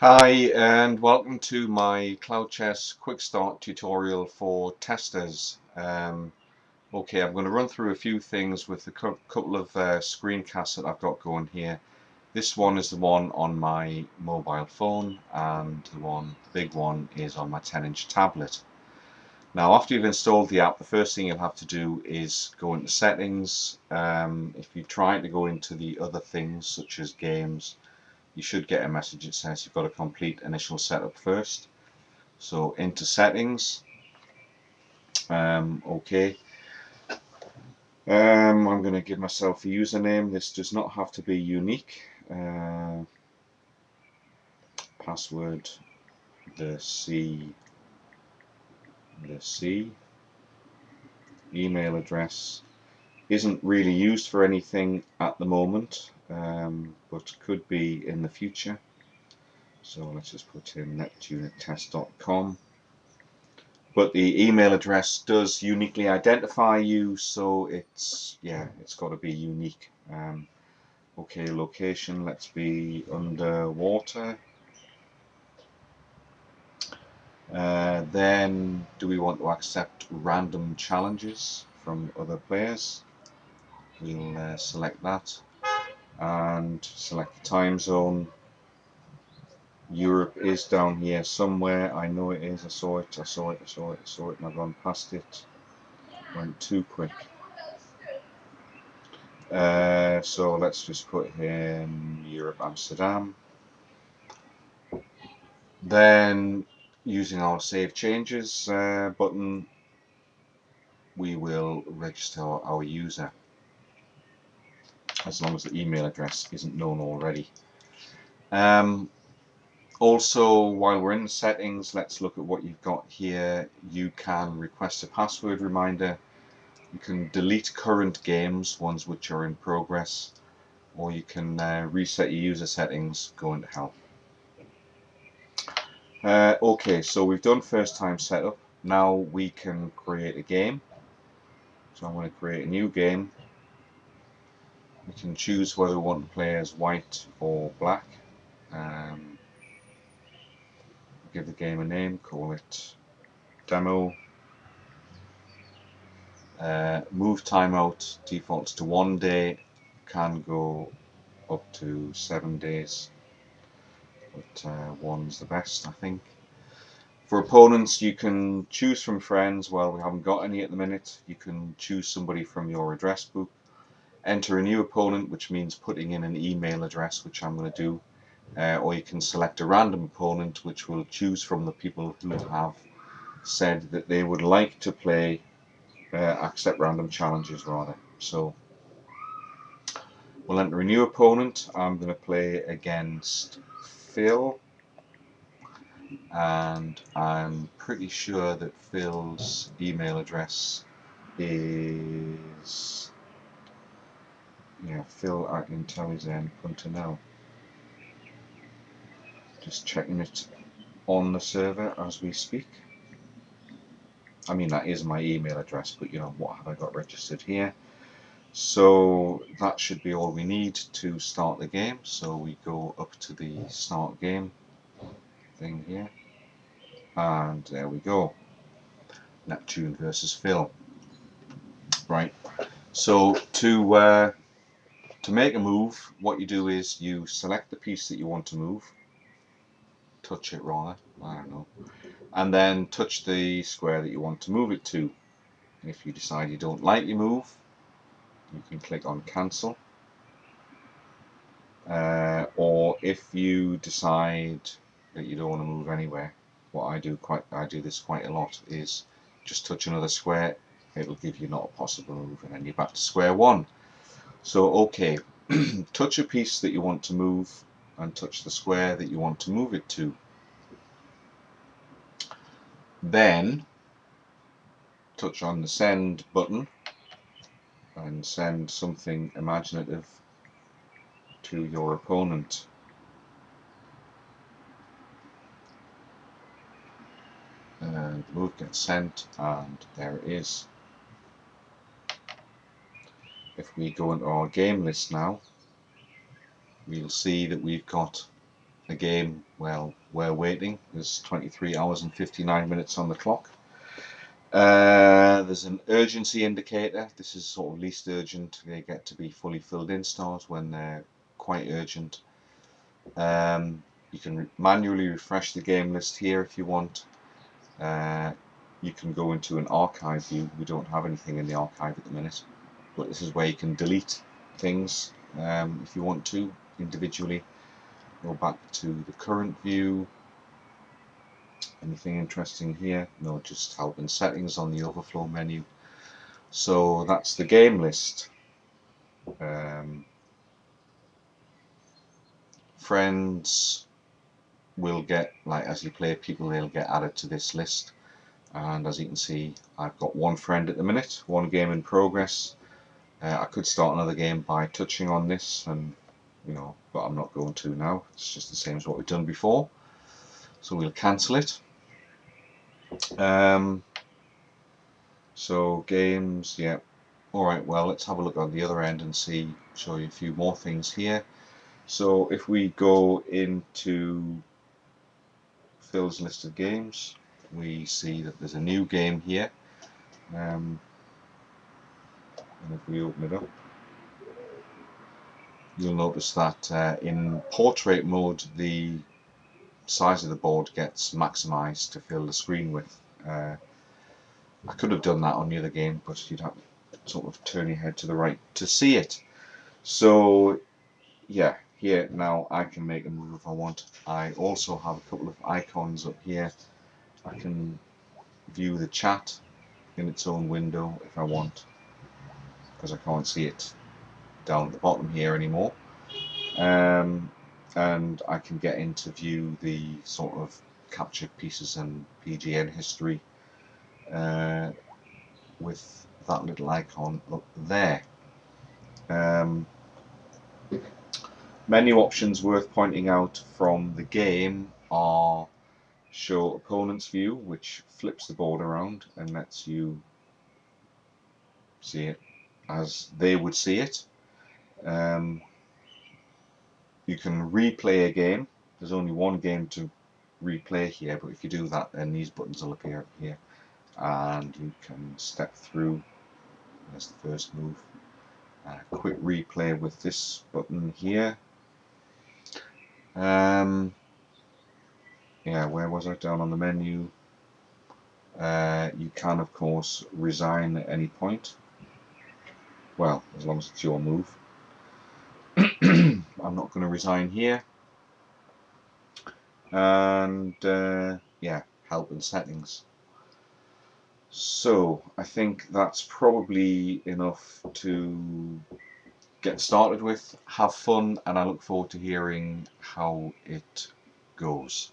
Hi and welcome to my cloudchess quick start tutorial for testers. Okay, I'm going to run through a few things with a couple of screencasts that I've got going here. This one is the one on my mobile phone, and the big one is on my 10-inch tablet. Now, after you've installed the app, the first thing you'll have to do is go into settings. If you try to go into the other things such as games, you should get a message that says you've got to complete initial setup first. So into settings, okay. I'm going to give myself a username. This does not have to be unique. Password, the C. Email address isn't really used for anything at the moment, but could be in the future. So let's just put in neptune@test.com. But the email address does uniquely identify you, so it's got to be unique. Okay, location, let's be underwater. Then do we want to accept random challenges from other players? We'll select that and select the time zone. Europe is down here somewhere. I know it is. I saw it, and I've gone past it. Went too quick. So let's just put in Europe, Amsterdam. Then, using our Save Changes button, we will register our user, as long as the email address isn't known already. Also, while we're in the settings, let's look at what you've got here. You can request a password reminder. You can delete current games, ones which are in progress, or you can reset your user settings, go into help. Okay, so we've done first time setup. Now we can create a game. So I'm going to create a new game. We can choose whether we want to play as white or black. Give the game a name, call it demo. Move timeout defaults to 1 day, can go up to 7 days, but 1's the best, I think. For opponents, you can choose from friends. Well, we haven't got any at the minute. You can choose somebody from your address book. Enter a new opponent, which means putting in an email address, which I'm going to do. Or you can select a random opponent, which will choose from the people who have said that they would like to play, accept random challenges rather. So we'll enter a new opponent. I'm going to play against Phil, and I'm pretty sure that Phil's email address is phil@intellizen.nl. Just checking it on the server as we speak. I mean, that is my email address, but you know, what have I got registered here? So that should be all we need to start the game. So we go up to the start game thing here, and there we go. Neptune versus Phil. Right. So to make a move, what you do is you select the piece that you want to move, touch it rather, I don't know, and then touch the square that you want to move it to. If you decide you don't like your move, you can click on cancel. Or if you decide that you don't want to move anywhere, what I do this quite a lot, is just touch another square. It'll give you not a possible move, and then you're back to square one. So okay, touch a piece that you want to move and touch the square that you want to move it to. Then touch on the send button and send something imaginative to your opponent. And the move gets sent, and there it is. If we go into our game list now, we'll see that we've got a game while we're waiting. There's 23 hours and 59 minutes on the clock. There's an urgency indicator. This is sort of least urgent. They get to be fully filled in stars when they're quite urgent. You can manually refresh the game list here if you want. You can go into an archive view. We don't have anything in the archive at the minute, but this is where you can delete things if you want to individually. Go back to the current view. Anything interesting here? No, just help and settings on the overflow menu. So that's the game list. Friends will get, like as you play people, they'll get added to this list. And as you can see, I've got one friend at the minute, one game in progress. I could start another game by touching on this, and but I'm not going to now. It's just the same as what we've done before. So we'll cancel it. So games, yeah. Alright, well, let's have a look on the other end and show you a few more things here. So if we go into Phil's list of games, we see that there's a new game here. And if we open it up, you'll notice that in portrait mode, the size of the board gets maximized to fill the screen width. I could have done that on the other game, but you'd have to sort of turn your head to the right to see it. So yeah, here now I can make a move if I want. I also have a couple of icons up here. I can view the chat in its own window if I want, because I can't see it down at the bottom here anymore. And I can get in to view the sort of captured pieces and PGN history with that little icon up there. Menu options worth pointing out from the game are show opponent's view, which flips the board around and lets you see it as they would see it. You can replay a game. There's only one game to replay here, but if you do that, then these buttons will appear here, and you can step through. There's the first move. Quick replay with this button here. Yeah, where was I? Down on the menu. You can, of course, resign at any point. Well, as long as it's your move. I'm not going to resign here. And yeah, help and settings. So I think that's probably enough to get started with. Have fun, and I look forward to hearing how it goes.